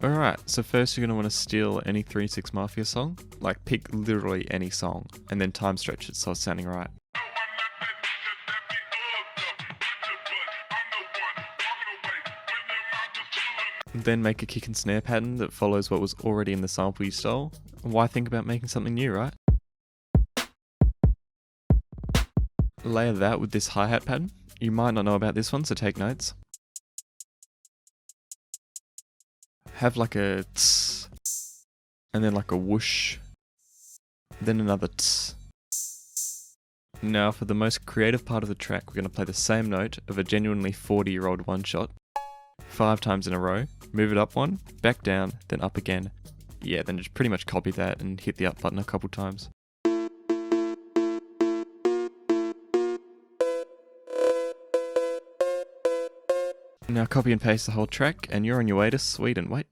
Alright, so first you're going to want to steal any 3 6 Mafia song, like pick literally any song, and then time stretch it so it's sounding right. Then make a kick and snare pattern that follows what was already in the sample you stole. Why think about making something new, right? Layer that with this hi-hat pattern. You might not know about this one, so take notes. Have like a tss, and then like a whoosh, then another tss. Now for the most creative part of the track, we're going to play the same note of a genuinely 40-year-old one-shot 5 times in a row, move it up one, back down, then up again. Yeah, then just pretty much copy that and hit the up button a couple times. Now copy and paste the whole track and you're on your way to Sweden. Wait.